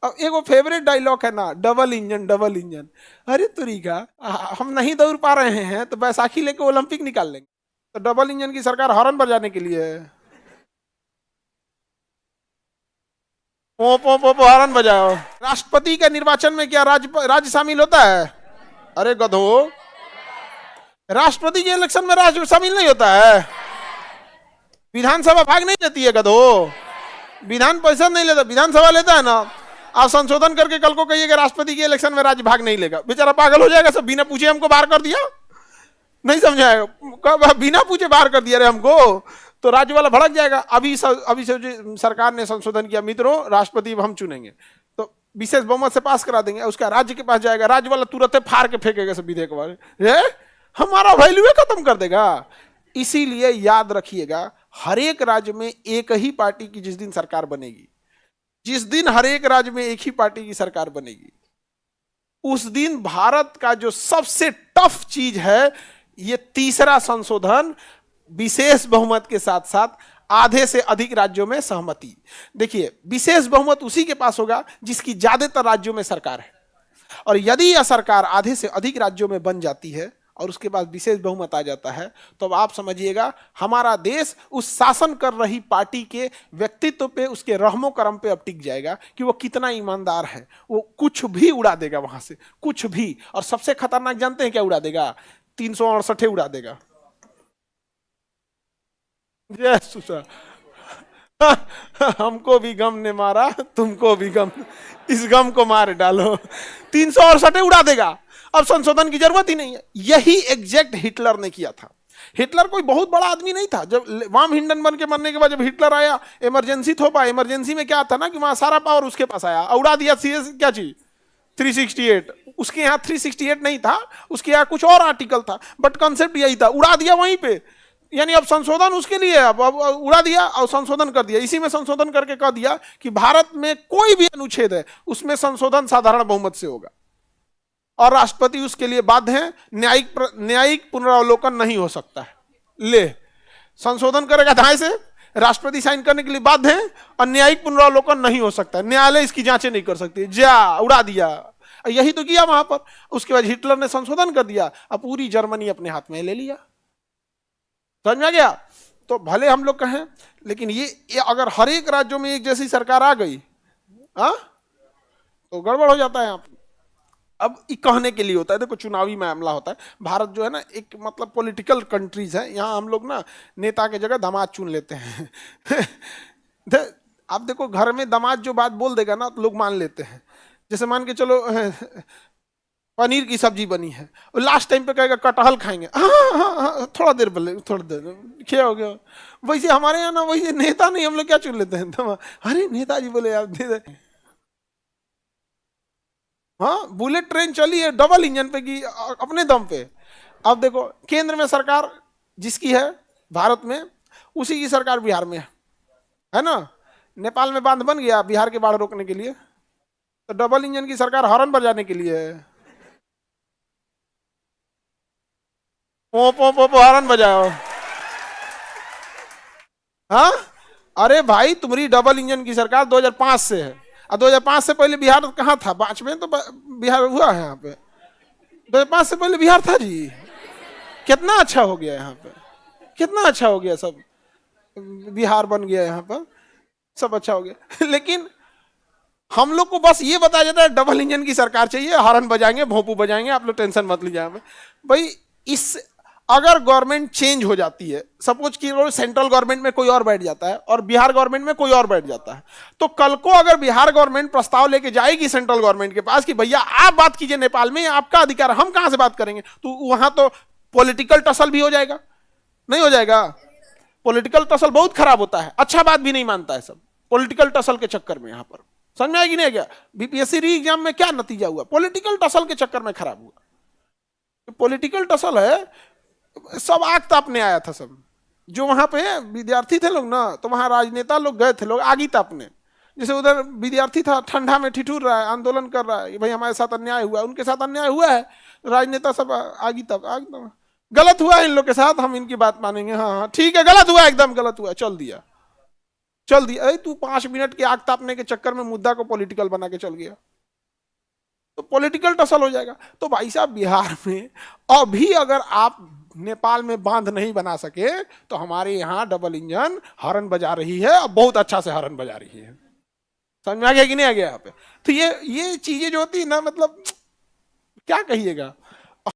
अब एक वो फेवरेट डायलॉग है ना, डबल इंजन डबल इंजन। अरे तुरीका, हम नहीं दौड़ पा रहे हैं तो बैसाखी लेके ओलंपिक निकाल लेंगे। तो डबल इंजन की सरकार हॉर्न बजाने के लिए है। पो पो पो पो हॉर्न बजाओ। राष्ट्रपति के निर्वाचन में क्या राज्य शामिल होता है? अरे गधो, राष्ट्रपति के इलेक्शन में राज्य शामिल नहीं होता है। विधानसभा भाग नहीं लेती है गधो, विधान परिषद नहीं लेता, विधानसभा लेता है ना। आप संशोधन करके कल को कहिए कि राष्ट्रपति के इलेक्शन में राज्य भाग नहीं लेगा, बेचारा पागल हो जाएगा। सब बिना पूछे हमको बाहर कर दिया, नहीं समझाएगा, बिना पूछे बाहर कर दिया रे हमको, तो राज्य वाला भड़क जाएगा। अभी से सरकार ने संशोधन किया, मित्रों राष्ट्रपति हम चुनेंगे तो विशेष बहुमत से पास करा देंगे, उसका राज्य के पास जाएगा, राज्य वाला तुरंत फाड़ के फेंकेगा सब विधेयक वाले, हमारा वैल्यू खत्म कर देगा। इसीलिए याद रखिएगा, हर एक राज्य में एक ही पार्टी की जिस दिन सरकार बनेगी, जिस दिन हर एक राज्य में एक ही पार्टी की सरकार बनेगी, उस दिन भारत का जो सबसे टफ चीज है, ये तीसरा संशोधन, विशेष बहुमत के साथ साथ आधे से अधिक राज्यों में सहमति। देखिए, विशेष बहुमत उसी के पास होगा जिसकी ज्यादातर राज्यों में सरकार है, और यदि यह सरकार आधे से अधिक राज्यों में बन जाती है और उसके बाद विशेष बहुमत आ जाता है, तो अब आप समझिएगा हमारा देश उस शासन कर रही पार्टी के व्यक्तित्व पे, उसके रहमो करम पे अब टिक जाएगा कि वो कितना ईमानदार है। वो कुछ भी उड़ा देगा वहां से, कुछ भी। और सबसे खतरनाक जानते हैं क्या उड़ा देगा? 368 उड़ा देगा। हमको भी गम ने मारा, तुमको भी गम, इस गम को मार डालो। 368 उड़ा देगा, अब संशोधन की जरूरत ही नहीं है। यही एग्जैक्ट हिटलर ने किया था। हिटलर कोई बहुत बड़ा आदमी नहीं था। जब वाम हिंडनबर्ग के मरने के बाद जब हिटलर आया, इमरजेंसी थोपा, इमरजेंसी में क्या था ना कि वहां सारा पावर उसके पास आया, उड़ा दिया क्या चीज, 368। उसके यहाँ 368 नहीं था, उसके यहाँ कुछ और आर्टिकल था, बट कंसेप्ट यही था, उड़ा दिया वहीं पे। यानी अब संशोधन उसके लिए, अब उड़ा दिया और संशोधन कर दिया। इसी में संशोधन करके कह दिया कि भारत में कोई भी अनुच्छेद है उसमें संशोधन साधारण बहुमत से होगा, और राष्ट्रपति उसके लिए बाध्य है। न्यायिक पुनरावलोकन नहीं हो सकता है। ले, संशोधन करेगा धाय से, राष्ट्रपति साइन करने के लिए बाध्य है, और न्यायिक पुनरावलोकन नहीं हो सकता, न्यायालय इसकी जांचें नहीं कर सकती। जा, उड़ा दिया। यही तो किया वहां पर। उसके बाद हिटलर ने संशोधन कर दिया, अब पूरी जर्मनी अपने हाथ में ले लिया। समझ में गया? तो भले हम लोग कहें, लेकिन ये अगर हर एक राज्यों में एक जैसी सरकार आ गई, तो गड़बड़ हो जाता है यहाँ पे। अब कहने के लिए होता है, देखो चुनावी मामला होता है। भारत जो है ना, एक मतलब पॉलिटिकल कंट्रीज है, यहाँ हम लोग ना नेता के जगह दामाद चुन लेते हैं। आप देखो, घर में दामाद जो बात बोल देगा ना तो लोग मान लेते हैं। जैसे मान के चलो पनीर की सब्जी बनी है, और लास्ट टाइम पे कहेगा कटहल खाएंगे, हाँ, थोड़ा देर बोले, थोड़ा देर क्या हो गया। वैसे हमारे यहाँ ना, वैसे नेता नहीं, हम लोग क्या चुन लेते हैं, अरे नेताजी बोले आप दे दे। हाँ, बुलेट ट्रेन चली है डबल इंजन पे की, अपने दम पे। अब देखो, केंद्र में सरकार जिसकी है भारत में, उसी की सरकार बिहार में है ना। नेपाल में बांध बन गया बिहार के बाढ़ रोकने के लिए, तो डबल इंजन की सरकार हॉर्न बजाने के लिए है। पो पो पो पो हॉर्न बजाओ। हाँ, अरे भाई, तुम्हारी डबल इंजन की सरकार 2005 से है, और 2005 से पहले बिहार कहाँ था? 5 में तो बिहार हुआ है यहाँ पे। 2005 से पहले बिहार था जी। कितना अच्छा हो गया यहाँ पे, कितना अच्छा हो गया, सब बिहार बन गया यहाँ पर, सब अच्छा हो गया। लेकिन हम लोग को बस ये बताया जाता है डबल इंजन की सरकार चाहिए, हॉर्न बजाएंगे, भोंपू बजाएंगे, आप लोग टेंशन मत लीजिए। भाई, इस अगर गवर्नमेंट चेंज हो जाती है, सपोज कि सेंट्रल गवर्नमेंट में कोई और बैठ जाता है और बिहार गवर्नमेंट में कोई और बैठ जाता है, तो कल को अगर बिहार गवर्नमेंट प्रस्ताव लेके जाएगी सेंट्रल गवर्नमेंट के पास कि भैया आप बात कीजिए नेपाल में, आपका अधिकार, हम कहां से बात करेंगे, तो वहां तो पॉलिटिकल टसल भी हो जाएगा। नहीं हो जाएगा? पॉलिटिकल टसल बहुत खराब होता है, अच्छा बात भी नहीं मानता है सब पॉलिटिकल टसल के चक्कर में। यहां पर समझ में आएगी नहीं क्या? बीपीएससी री एग्जाम में क्या नतीजा हुआ? पॉलिटिकल टसल के चक्कर में खराब हुआ। पॉलिटिकल टसल है, सब आग तापने आया था सब। जो वहां पे विद्यार्थी थे लोग ना, तो वहां राजनेता लोग गए थे, लोग आगी तापने। जैसे उधर विद्यार्थी था, ठंडा में ठिठुर रहा है, आंदोलन कर रहा है, भाई हमारे साथ अन्याय हुआ, उनके साथ अन्याय हुआ है, राजनेता सब आगी ताप, गलत हुआ इन लोग के साथ, हम इनकी बात मानेंगे, हाँ हाँ ठीक है, गलत हुआ, एकदम गलत हुआ, चल दिया। चल दिया। अरे तू 5 मिनट के आग तापने के चक्कर में मुद्दा को पॉलिटिकल बना के चल गया, तो पॉलिटिकल टसल हो जाएगा। तो भाई साहब बिहार में अभी अगर आप नेपाल में बांध नहीं बना सके तो हमारे यहाँ डबल इंजन हॉर्न बजा रही है, अब बहुत अच्छा से हॉर्न बजा रही है। समझ में आ गया कि नहीं आ गया यहाँ पे? तो ये चीजें जो होती है ना, मतलब क्या कहिएगा।